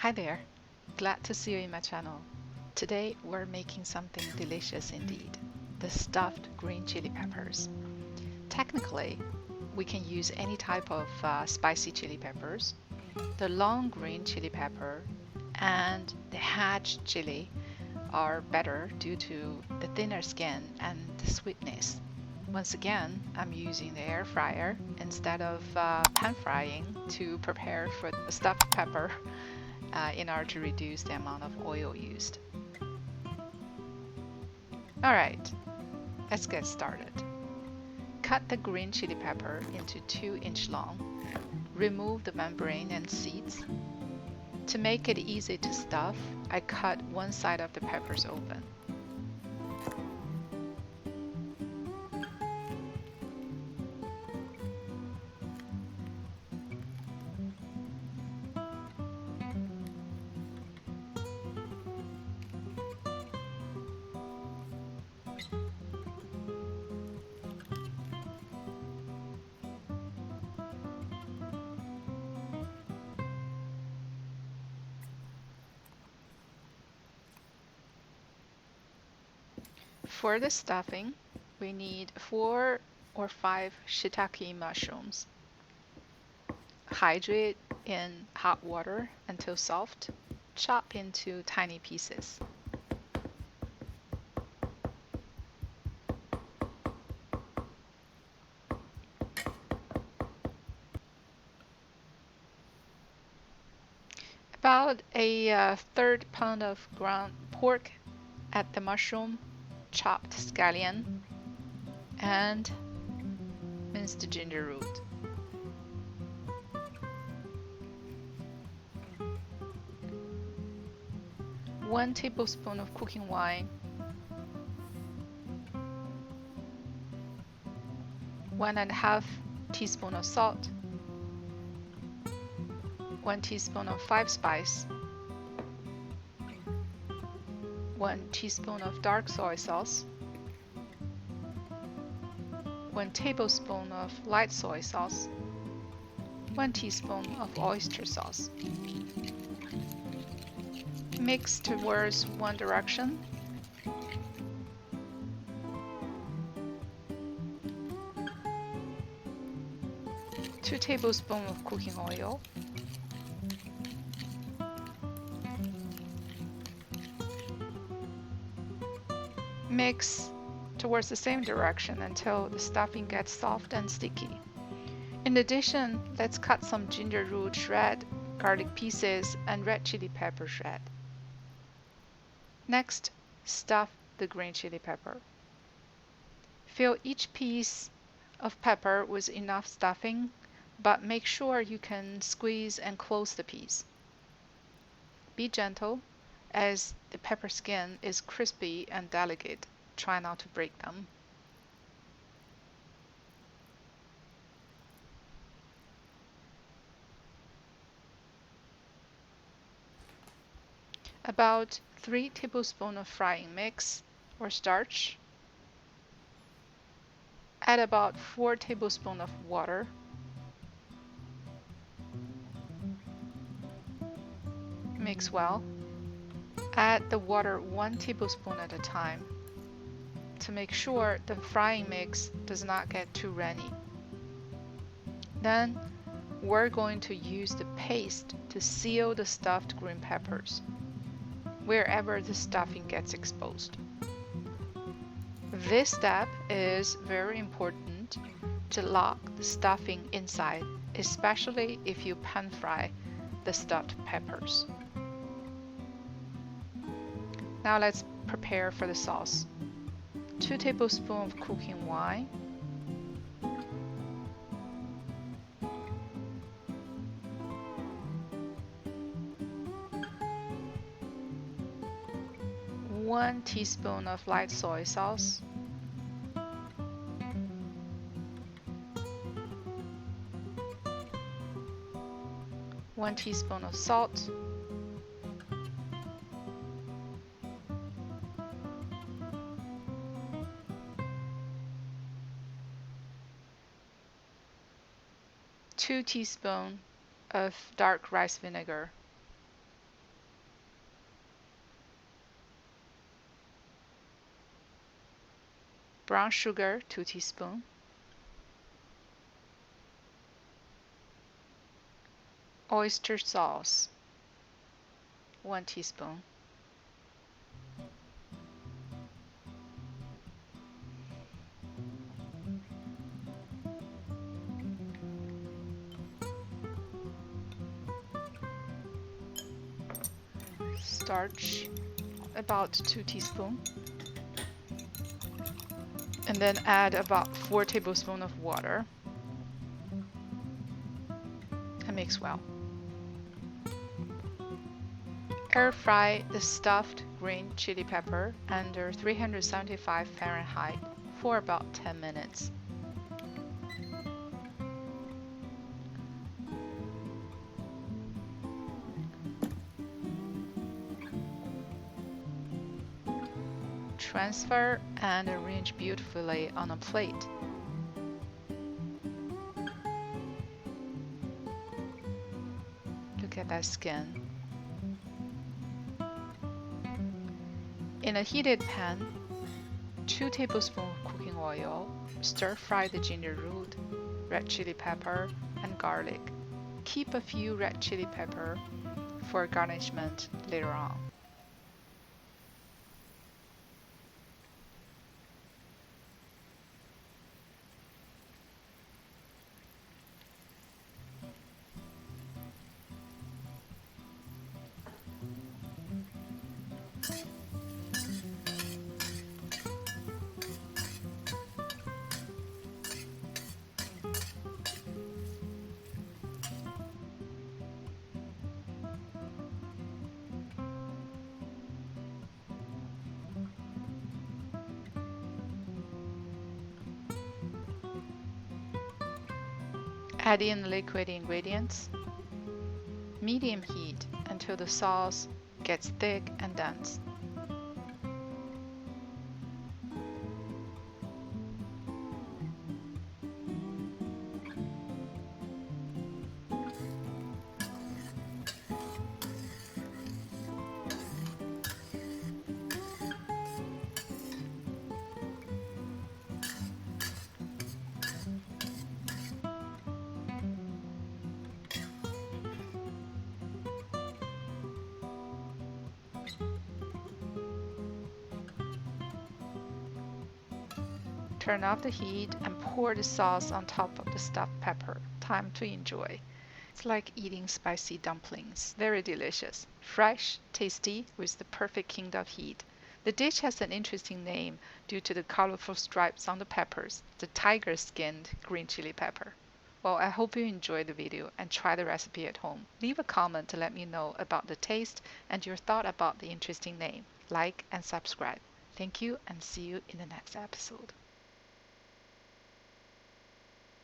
Hi there, glad to see you in my channel. Today we're making something delicious indeed, the stuffed green chili peppers. Technically, we can use any type of spicy chili peppers. The long green chili pepper and the hatch chili are better due to the thinner skin and the sweetness. Once again, I'm using the air fryer instead of pan frying to prepare for the stuffed pepper in order to reduce the amount of oil used. Alright, let's get started. Cut the green chili pepper into 2-inch long. Remove the membrane and seeds. To make it easy to stuff, I cut one side of the peppers open. For the stuffing, we need 4 or 5 shiitake mushrooms. Hydrate in hot water until soft. Chop into tiny pieces. About a third pound of ground pork, add the mushroom, chopped scallion, and minced ginger root. One tablespoon of cooking wine, 1.5 teaspoon of salt, 1 teaspoon of 5 spice, 1 teaspoon of dark soy sauce, 1 tablespoon of light soy sauce, 1 teaspoon of oyster sauce. Mix towards one direction. Two tablespoons of cooking oil. Mix towards the same direction until the stuffing gets soft and sticky. In addition, let's cut some ginger root shred, garlic pieces, and red chili pepper shred. Next, stuff the green chili pepper. Fill each piece of pepper with enough stuffing, but make sure you can squeeze and close the piece. Be gentle, as the pepper skin is crispy and delicate. Try not to break them. About 3 tablespoons of frying mix or starch. Add about 4 tablespoons of water. Mix well. Add the water 1 tablespoon at a time to make sure the frying mix does not get too runny. Then we're going to use the paste to seal the stuffed green peppers wherever the stuffing gets exposed. This step is very important to lock the stuffing inside, especially if you pan fry the stuffed peppers. Now let's prepare for the sauce. 2 tablespoons of cooking wine, 1 teaspoon of light soy sauce, 1 teaspoon of salt, 2 teaspoons of dark rice vinegar, Brown sugar, 2 teaspoons. Oyster sauce, 1 teaspoon. Starch, about 2 teaspoons. And then add about 4 tablespoons of water and mix well. Air fry the stuffed green chili pepper under 375 Fahrenheit for about 10 minutes. Transfer and arrange beautifully on a plate. Look at that skin. In a heated pan, 2 tablespoons of cooking oil, stir fry the ginger root, red chili pepper, and garlic. Keep a few red chili pepper for garnishment later on. Add in liquid ingredients. Medium heat until the sauce gets thick and dense. Turn off the heat and pour the sauce on top of the stuffed pepper. Time to enjoy. It's like eating spicy dumplings. Very delicious. Fresh, tasty, with the perfect kick of heat. The dish has an interesting name due to the colorful stripes on the peppers, the tiger-skinned green chili pepper. Well, I hope you enjoyed the video and try the recipe at home. Leave a comment to let me know about the taste and your thought about the interesting name. Like and subscribe. Thank you and see you in the next episode.